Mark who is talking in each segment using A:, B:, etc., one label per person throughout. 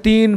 A: 3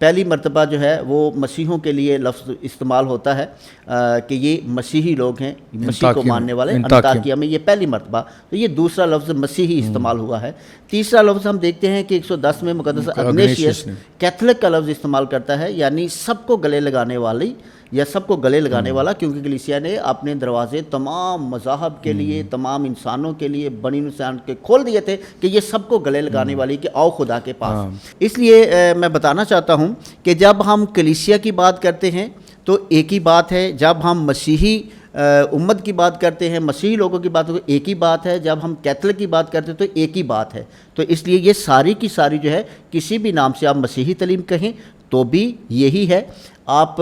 B: پہلی مرتبہ جو ہے وہ مسیحوں کے لیے لفظ استعمال ہوتا ہے کہ یہ مسیحی لوگ ہیں، مسیح کو ماننے والے، انطاکیہ میں یہ پہلی مرتبہ. تو یہ دوسرا لفظ مسیحی استعمال ہوا ہے. تیسرا لفظ ہم دیکھتے ہیں کہ 110 میں مقدس اگنیشیس کیتھولک کا لفظ استعمال کرتا ہے، یعنی سب کو گلے لگانے والی یا سب کو گلے لگانے والا، کیونکہ کلیسیا نے اپنے دروازے تمام مذاہب کے لیے، تمام انسانوں کے لیے، بنی انسان کے کھول دیے تھے کہ یہ سب کو گلے لگانے والی کہ آؤ خدا کے پاس. اس لیے میں بتانا چاہتا ہوں کہ جب ہم کلیسیا کی بات کرتے ہیں تو ایک ہی بات ہے، جب ہم مسیحی امت کی بات کرتے ہیں، مسیحی لوگوں کی بات کرتے ہیں ایک ہی بات ہے، جب ہم کیتھولک کی بات کرتے ہیں تو ایک ہی بات ہے. تو اس لیے یہ ساری کی ساری جو ہے کسی بھی نام سے آپ مسیحی تعلیم کہیں تو بھی یہی ہے، آپ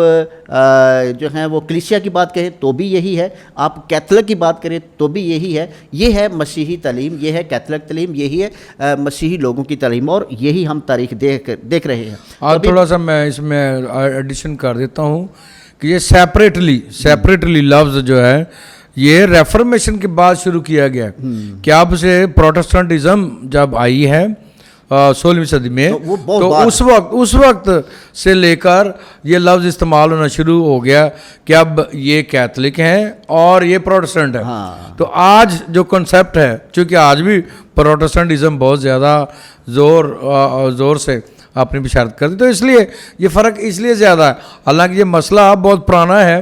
B: جو ہیں وہ کلیسیا کی بات کہیں تو بھی یہی ہے، آپ کیتھولک کی بات کریں تو بھی یہی ہے. یہ ہے مسیحی تعلیم، یہ ہے کیتھولک تعلیم، یہی ہے مسیحی لوگوں کی تعلیم، اور یہی ہم تاریخ دیکھ رہے ہیں.
A: اور تھوڑا سا میں اس میں ایڈیشن کر دیتا ہوں کہ یہ سیپریٹلی لفظ جو ہے یہ ریفرمیشن کے بعد شروع کیا گیا، کہ اب سے پروٹسٹنٹزم جب آئی ہے 16ویں صدی میں تو اس وقت سے لے کر یہ لفظ استعمال ہونا شروع ہو گیا کہ اب یہ کیتھولک ہیں اور یہ پروٹسٹنٹ ہے. تو آج جو کنسیپٹ ہے، چونکہ آج بھی پروٹسٹنٹزم بہت زیادہ زور سے اپنی بشارت کرتی، تو اس لیے یہ فرق اس لیے زیادہ ہے. حالانکہ یہ مسئلہ بہت پرانا ہے،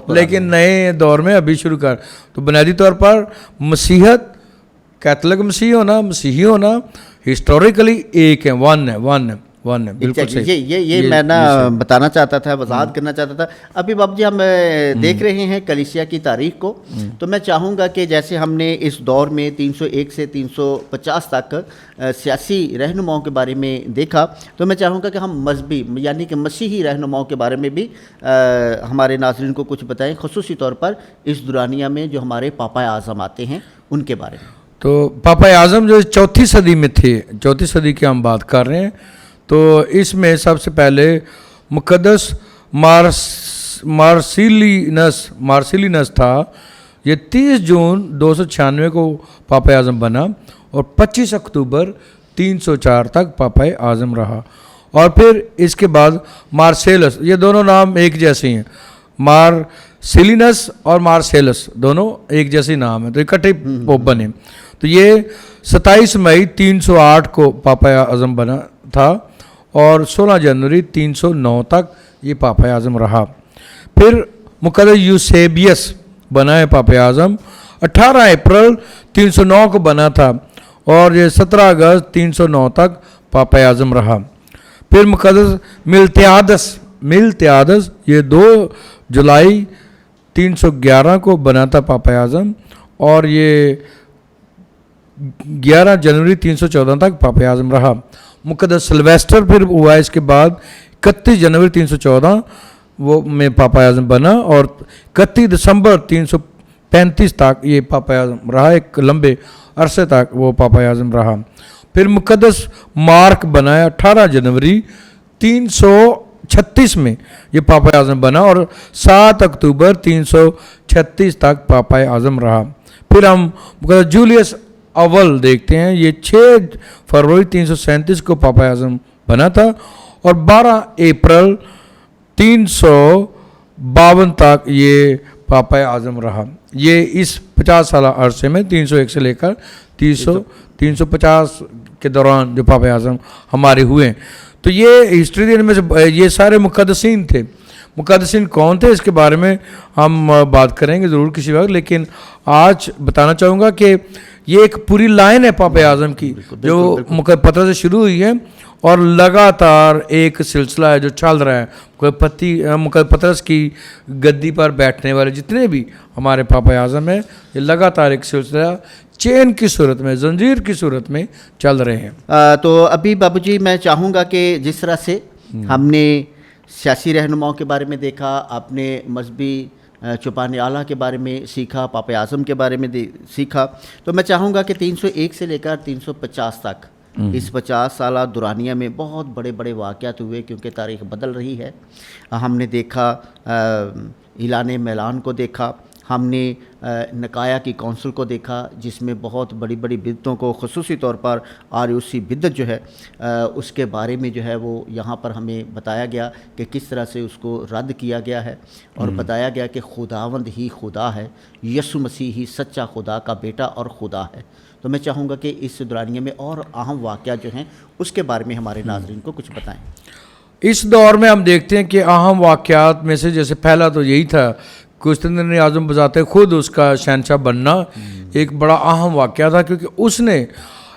A: لیکن نئے دور میں ابھی شروع کر. تو بنیادی طور پر مسیحت، کیتھولک مسیحی ہونا ہسٹوریکلی ایک ہے، ون ہے. بالکل صحیح.
B: یہ میں بتانا چاہتا تھا، وضاحت کرنا چاہتا تھا. ابھی بابو جی ہم دیکھ رہے ہیں کلیسیا کی تاریخ کو، تو میں چاہوں گا کہ جیسے ہم نے اس دور میں 301 سے 350 تک سیاسی رہنماؤں کے بارے میں دیکھا، تو میں چاہوں گا کہ ہم مذہبی یعنی کہ مسیحی رہنماؤں کے بارے میں بھی ہمارے ناظرین کو کچھ بتائیں، خصوصی طور پر اس دورانیہ میں جو ہمارے پاپا اعظم آتے ہیں ان کے بارے میں.
A: تو پاپا اعظم جو 4 صدی میں تھے، 4 صدی کی ہم بات کر رہے ہیں، تو اس میں سب سے پہلے مقدس مارسیلینس تھا. یہ 30 جون 296 کو پاپا اعظم بنا اور 25 اکتوبر 304 تک پاپا اعظم رہا. اور پھر اس کے بعد مارسیلس، یہ دونوں نام ایک جیسے ہیں، مارسیلینس اور مارسیلس دونوں ایک جیسے نام ہیں، تو اکٹھے پوپ بنے. تو یہ 27 مئی 308 کو پاپا اعظم بنا تھا اور 16 جنوری 309 تک یہ پاپا اعظم رہا. پھر مقدس یوسیبیس بنا ہے پاپا اعظم، 18 اپریل 309 کو بنا تھا اور یہ 17 اگست 309 تک پاپا اعظم رہا. پھر مقدس ملتیادس یہ 2 جولائی 311 کو بنا تھا پاپا اعظم اور یہ 11 جنوری 314 تک پاپا اعظم رہا. مقدس سلویسٹر پھر ہوا اس کے بعد 31 جنوری 314 وہ میں پاپا اعظم بنا اور 31 دسمبر 335 تک یہ پاپا اعظم رہا، ایک لمبے عرصے تک وہ پاپا اعظم رہا. پھر مقدس مارک بنا ہے 18 جنوری 336 میں یہ پاپا اعظم بنا اور 7 اکتوبر 336 تک پاپا اعظم رہا. پھر ہم مقدس جولیس اول دیکھتے ہیں، یہ 6 فروری 337 کو پاپا اعظم بنا تھا اور 12 اپریل 352 تک یہ پاپا اعظم رہا. یہ اس 50 سالہ عرصے میں 301 سے لے کر 350 کے دوران جو پاپا اعظم ہمارے ہوئے. تو یہ ہسٹری میں سے یہ سارے مقدسین تھے. مقدسین کون تھے اس کے بارے میں ہم بات کریں گے ضرور کسی وقت، لیکن آج بتانا چاہوں گا کہ یہ ایک پوری لائن ہے پاپا اعظم کی جو پترس سے شروع ہوئی ہے اور لگاتار ایک سلسلہ ہے جو چل رہا ہے. پترس کی گدی پر بیٹھنے والے جتنے بھی ہمارے پاپا اعظم ہیں، یہ لگاتار ایک سلسلہ چین کی صورت میں، زنجیر کی صورت میں چل رہے ہیں.
B: تو ابھی بابو جی میں چاہوں گا کہ جس طرح سے ہم نے سیاسی رہنماؤں کے بارے میں دیکھا، آپ نے مذہبی چوپان اعلیٰ کے بارے میں سیکھا، پاپا اعظم کے بارے میں سیکھا، تو میں چاہوں گا کہ 301 سے لے کر 350 تک اس 50 سالہ دورانیہ میں بہت بڑے بڑے واقعات ہوئے، کیونکہ تاریخ بدل رہی ہے. ہم نے دیکھا اعلان میلان کو دیکھا، ہم نے نکایا کی کونسل کو دیکھا جس میں بہت بڑی بڑی بدعتوں کو خصوصی طور پر آریوسی بدعت جو ہے اس کے بارے میں جو ہے وہ یہاں پر ہمیں بتایا گیا کہ کس طرح سے اس کو رد کیا گیا ہے، اور بتایا گیا کہ خداوند ہی خدا ہے، یسوع مسیح ہی سچا خدا کا بیٹا اور خدا ہے۔ تو میں چاہوں گا کہ اس دورانیے میں اور اہم واقعات جو ہیں اس کے بارے میں ہمارے ناظرین کو کچھ بتائیں۔
A: اس دور میں ہم دیکھتے ہیں کہ اہم واقعات میں سے جیسے پہلا تو یہی تھا قسطنطین اعظم بذات خود اس کا شہنشاہ بننا ایک بڑا اہم واقعہ تھا، کیونکہ اس نے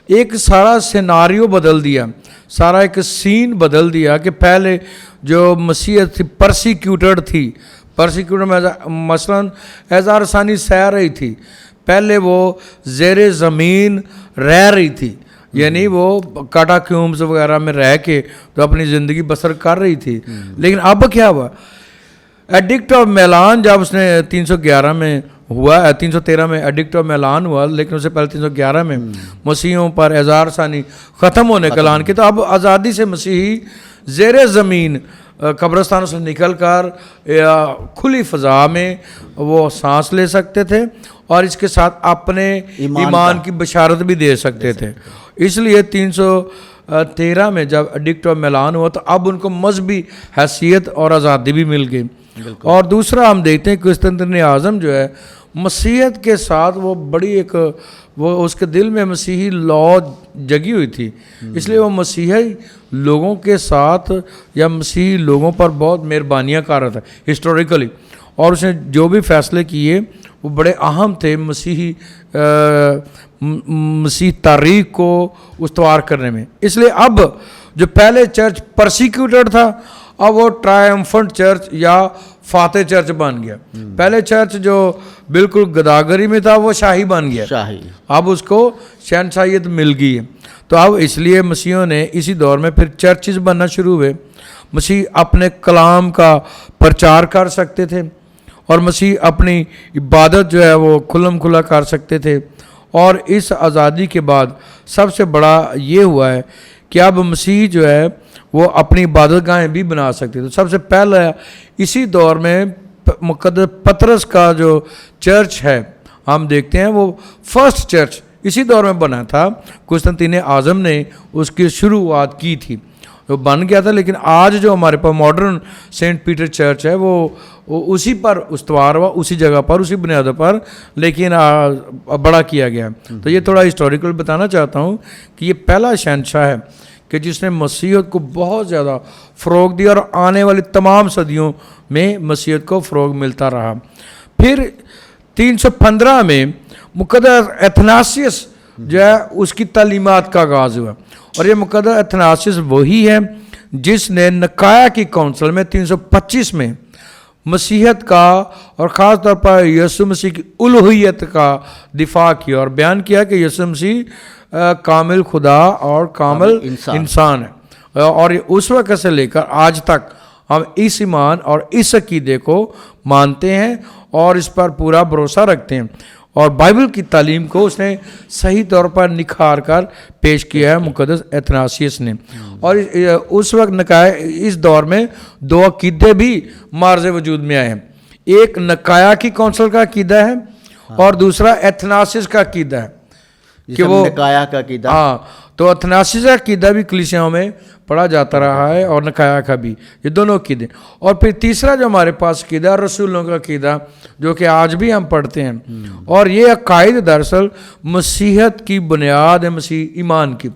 A: ایک سارا سیناریو بدل دیا، سارا ایک سین بدل دیا کہ پہلے جو مسیحیت تھی پرسیکیوٹڈ تھی، پرسیکیوٹڈ مثلاً ہزار ثانی سہ رہی تھی، پہلے وہ زیر زمین رہ رہی تھی، یعنی وہ کاٹاکیومز وغیرہ میں رہ کے تو اپنی زندگی بسر کر رہی تھی۔ لیکن اب کیا ہوا، ایڈکٹ آف میلان جب اس نے 311 میں ہوا، 313 میں ایڈکٹ آف میلان ہوا، لیکن اس سے پہلے 311 میں مسیحیوں پر ہزار ثانی ختم ہونے کا اعلان کیا، تو اب آزادی سے مسیحی زیر زمین قبرستانوں سے نکل کر کھلی فضا میں وہ سانس لے سکتے تھے، اور اس کے ساتھ اپنے ایمان کی بشارت بھی دے سکتے تھے۔ اس لیے 313 میں جب ایڈکٹ آف میلان ہوا تو اب ان کو مذہبی حیثیت اور آزادی بھی مل گئی۔ اور دوسرا ہم دیکھتے ہیں قسطنطین اعظم جو ہے مسیحیت کے ساتھ وہ بڑی ایک وہ اس کے دل میں مسیحی لو جگی ہوئی تھی، اس لیے وہ مسیحی لوگوں کے ساتھ یا مسیحی لوگوں پر بہت مہربانیاں کر رہا تھا ہسٹوریکلی، اور اس نے جو بھی فیصلے کیے وہ بڑے اہم تھے مسیح تاریخ کو استوار کرنے میں۔ اس لیے اب جو پہلے چرچ پرسیکیوٹڈ تھا اب وہ ٹرائمفنٹ چرچ یا فاتح چرچ بن گیا۔ پہلے چرچ جو بالکل گداگری میں تھا وہ شاہی بن گیا، اب اس کو شہنشاہیت مل گئی ہے۔ تو اب اس لیے مسیحیوں نے اسی دور میں پھر چرچز بننا شروع ہوئے، مسیح اپنے کلام کا پرچار کر سکتے تھے، اور مسیح اپنی عبادت جو ہے وہ کھلم کھلا کر سکتے تھے۔ اور اس آزادی کے بعد سب سے بڑا یہ ہوا ہے کہ اب مسیح جو ہے وہ اپنی عبادت گاہیں بھی بنا سکتے تھے۔ سب سے پہلا اسی دور میں مقدس پطرس کا جو چرچ ہے ہم دیکھتے ہیں وہ فرسٹ چرچ اسی دور میں بنا تھا، قسطنطین اعظم نے اس کی شروعات کی تھی، وہ بن گیا تھا۔ لیکن آج جو ہمارے پاس ماڈرن سینٹ پیٹر چرچ ہے وہ اسی پر استوار ہوا، اسی جگہ پر، اسی بنیاد پر، لیکن بڑا کیا گیا۔ تو یہ تھوڑا ہسٹوریکل بتانا چاہتا ہوں کہ یہ پہلا شہنشاہ ہے کہ جس نے مسیحیت کو بہت زیادہ فروغ دیا، اور آنے والی تمام صدیوں میں مسیحیت کو فروغ ملتا رہا۔ پھر 315 میں مقدس اثناسیس جو ہے اس کی تعلیمات کا آغاز ہوا، اور یہ مقدس اثناسیس وہی ہے جس نے نکایا کی کونسل میں 325 میں مسیحیت کا اور خاص طور پر یسوع مسیح کی الوہیت کا دفاع کیا اور بیان کیا کہ یسوع مسیح کامل خدا اور کامل انسان ہے، اور اس وقت سے لے کر آج تک ہم اس ایمان اور اس عقیدے کو مانتے ہیں اور اس پر پورا بھروسہ رکھتے ہیں، اور بائبل کی تعلیم کو اس نے صحیح طور پر نکھار کر پیش کیا ہے مقدس اثناسیس نے۔ اور اس وقت نکایا اس دور میں دو عقیدے بھی معرض وجود میں آئے ہیں، ایک نکایا کی کونسل کا عقیدہ ہے اور دوسرا اثناسیس کا عقیدہ ہے کہ وہ
B: نکایا کا عقیدہ،
A: ہاں، تو اثناسیس کا عقیدہ بھی کلیسیاؤں میں پڑھا جاتا رہا ہے اور نکایا کا بھی، یہ دونوں عقیدے۔ اور پھر تیسرا جو ہمارے پاس عقیدہ رسولوں کا عقیدہ جو کہ آج بھی ہم پڑھتے ہیں، اور یہ عقائد دراصل مسیحیت کی بنیاد ہے، مسیح ایمان کی،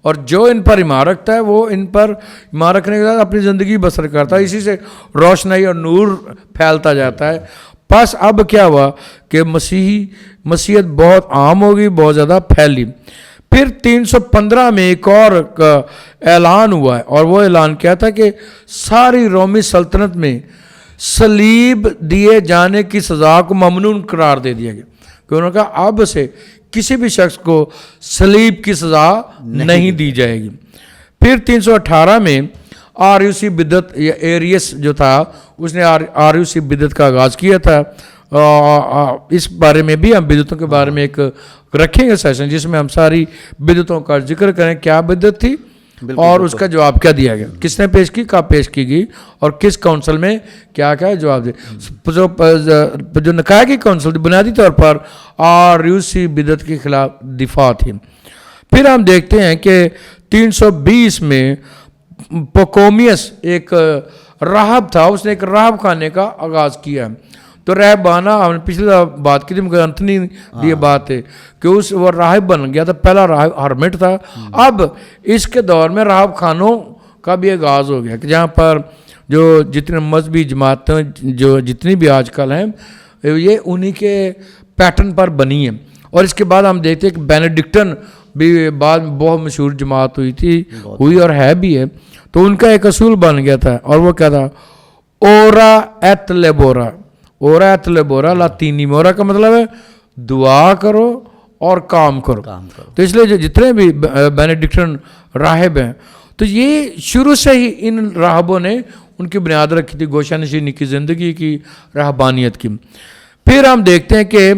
A: اور جو ان پر ایمان رکھتا ہے وہ ان پر ایمان رکھنے کے بعد اپنی زندگی بسر کرتا ہے، اسی سے روشنائی اور نور پھیلتا جاتا ہے۔ بس اب کیا ہوا کہ مسیحیت بہت عام ہو گئی، بہت زیادہ پھیلی۔ پھر 315 میں ایک اور اعلان ہوا ہے، اور وہ اعلان کیا تھا کہ ساری رومی سلطنت میں صلیب دیے جانے کی سزا کو ممنوع قرار دے دیا گیا، کہ انہوں نے کہا اب سے کسی بھی شخص کو صلیب کی سزا نہیں دی جائے گی۔ پھر 318 میں آریوسی بدعت یا ایریس جو تھا اس نے آریوسی بدعت کا آغاز کیا تھا۔ اس بارے میں بھی ہم بدعتوں کے بارے میں ایک رکھیں گے سیشن جس میں ہم ساری بدعتوں کا ذکر کریں۔ کیا بدعت تھی؟ اور اس کا جواب کیا دیا گیا, کس نے پیش کی, کب پیش کی گئی, اور کس کونسل میں کیا کیا جواب دیا. جو نکاح کی کونسل بنیادی طور پر روسی بدعت کے خلاف دفاع تھی. پھر ہم دیکھتے ہیں کہ 320 میں پوکومیس ایک راہب تھا, اس نے ایک راہب خانے کا آغاز کیا. تو راہبانہ ہم نے پچھلی بات کی تھی, مگر انتنی یہ بات ہے کہ وہ راہب بن گیا تھا, پہلا راہب ہرمٹ تھا. اب اس کے دور میں راہب خانوں کا بھی آغاز ہو گیا کہ جہاں پر جو جتنے مذہبی جماعتیں جو جتنی بھی آج کل ہیں یہ انہی کے پیٹرن پر بنی ہیں. اور اس کے بعد ہم دیکھتے ہیں کہ بینیڈکٹن بھی بعد میں بہت مشہور جماعت ہوئی اور ہے بھی ہے. تو ان کا ایک اصول بن گیا تھا, اور وہ کیا تھا, اورا ایت لیبورا. اورا ایت لیبورا لاطینی میں اورا کا مطلب ہے دعا کرو اور کام کرو. تو اس لیے جو جتنے بھی بینیڈکٹن راہب ہیں تو یہ شروع سے ہی ان راہبوں نے ان کی بنیاد رکھی تھی گوشہ نشینی کی زندگی کی, راہبانیت کی. پھر ہم دیکھتے ہیں کہ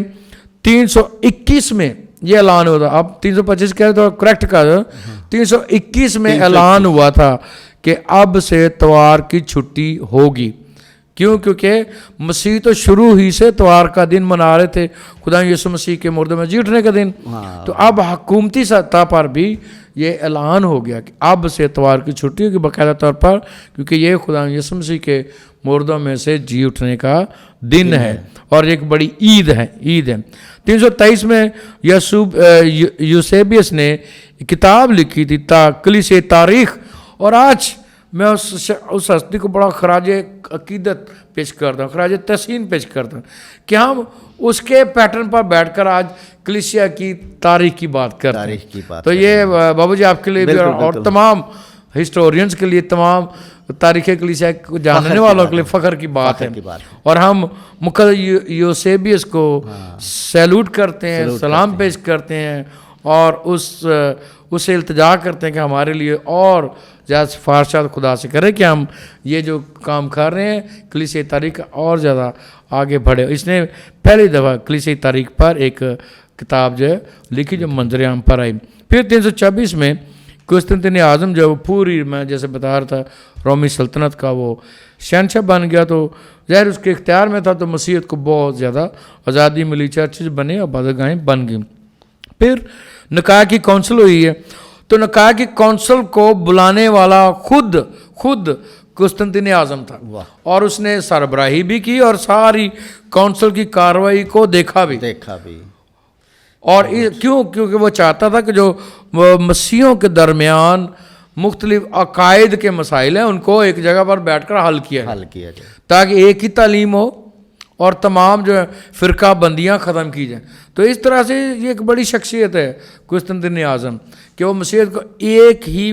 A: 321 میں یہ اعلان ہوا تھا. اب 325 کہہ رہے تو کریکٹ کہا تھا, 321 میں اعلان ہوا تھا کہ اب سے اتوار کی چھٹی ہوگی. کیوں؟ کیونکہ مسیح تو شروع ہی سے اتوار کا دن منا رہے تھے, خدا یسوع مسیح کے مردوں میں جی اٹھنے کا دن. تو اب حکومتی سطح پر بھی یہ اعلان ہو گیا کہ اب سے اتوار کی چھٹی ہوگی باقاعدہ طور پر, کیونکہ یہ خدا یسوع مسیح کے مردوں میں سے جی اٹھنے کا دن ہے اور ایک بڑی عید ہے. 323 میں یوسیبیس نے کتاب لکھی تھی کلیسیہ تاریخ, اور آج میں اس ہستی کو بڑا خراج عقیدت پیش کرتا ہوں, خراج تحسین پیش کرتا ہوں کہ ہم اس کے پیٹرن پر بیٹھ کر آج کلیسیہ کی تاریخ کی بات کرتے ہیں. تو یہ بابو جی آپ کے لیے بھی اور تمام ہسٹورینز کے لیے, تمام تاریخ کلیسیہ کو جاننے والوں کے لیے فخر کی بات ہے. اور ہم مقدس یوسیبیس کو سیلوٹ کرتے ہیں, سلام پیش کرتے ہیں, اور اس سے التجا کرتے ہیں کہ ہمارے لیے اور زیادہ سفارشات خدا سے کرے کہ ہم یہ جو کام کر رہے ہیں کلیسیہ تاریخ اور زیادہ آگے بڑھے. اس نے پہلی دفعہ کلیسیہ تاریخ پر ایک کتاب جو ہے لکھی جو منظر عام پر آئی. پھر 326 میں قسطنطین اعظم جو پوری میں جیسے بتا رہا تھا رومی سلطنت کا وہ شہنشاہ بن گیا, تو ظاہر اس کے اختیار میں تھا, تو مسیحیت کو بہت زیادہ آزادی ملی, چرچز بنے اور عبادتگاہیں بن گئیں. پھر نکاح کی کونسل ہوئی ہے, تو نکاح کی کونسل کو بلانے والا خود قسطنطین اعظم تھا, اور اس نے سربراہی بھی کی اور ساری کونسل کی کارروائی کو دیکھا بھی. اور کیوں؟ کیونکہ وہ چاہتا تھا کہ جو مسیحیوں کے درمیان مختلف عقائد کے مسائل ہیں ان کو ایک جگہ پر بیٹھ کر حل کیا جائے تاکہ ایک ہی تعلیم ہو اور تمام جو فرقہ بندیاں ختم کی جائیں. تو اس طرح سے یہ ایک بڑی شخصیت ہے قسطنطین اعظم کہ وہ مسیحیت کو ایک ہی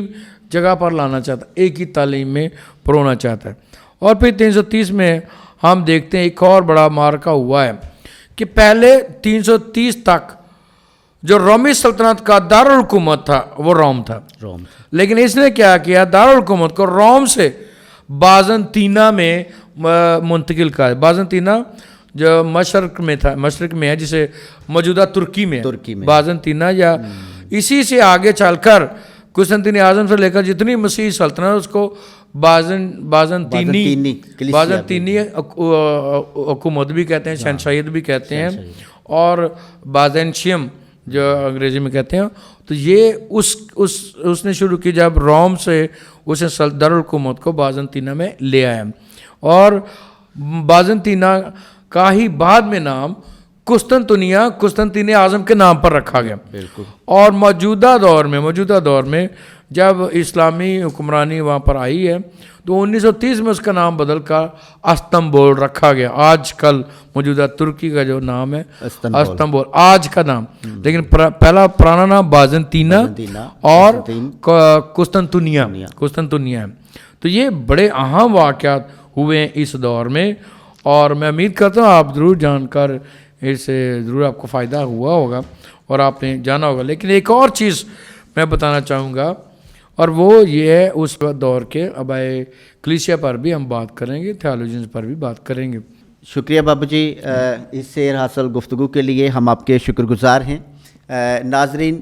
A: جگہ پر لانا چاہتا ہے, ایک ہی تعلیم میں پرونا چاہتا ہے. اور پھر 330 میں ہم دیکھتے ہیں ایک اور بڑا مارکہ ہوا ہے کہ پہلے 330 تک جو رومی سلطنت کا دارالحکومت تھا وہ روم تھا, لیکن اس نے کیا کیا, دارالحکومت کو روم سے بازنطینہ میں منتقل کیا. بازنطینہ جو مشرق میں ہے, جسے موجودہ ترکی میں بازنطینہ, یا اسی سے آگے چل کر قسطنطین اعظم سے لے کر جتنی مسیحی سلطنت اس کو بازنطینی حکومت بھی کہتے ہیں, شہنشاہیت بھی کہتے ہیں, اور بازنشیم جو انگریزی میں کہتے ہیں. تو یہ اس نے شروع کی جب روم سے اس نے دارالحکومت کو بازنطینہ میں لے آیا, اور بازنطینہ کا ہی بعد میں نام قسطنطین اعظم کے نام پر رکھا گیا. اور موجودہ دور میں جب اسلامی حکمرانی وہاں پر آئی ہے تو 1930 میں اس کا نام بدل کر استنبول رکھا گیا. آج کل موجودہ ترکی کا جو نام ہے استنبول آج کا نام, لیکن پرانا نام بازنطینہ اور قسطنطنیہ ہے. تو یہ بڑے اہم واقعات ہوئے ہیں اس دور میں, اور میں امید کرتا ہوں آپ ضرور جان کر اس سے ضرور آپ کو فائدہ ہوا ہوگا اور آپ نے جانا ہوگا. لیکن ایک اور چیز میں بتانا چاہوں گا, اور وہ یہ ہے اس دور کے آبائے کلیسیا پر بھی ہم بات کریں گے, تھیالوجنز پر بھی بات کریں گے.
B: شکریہ بابو جی اس سیر حاصل گفتگو کے لیے, ہم آپ کے شکر گزار ہیں. ناظرین,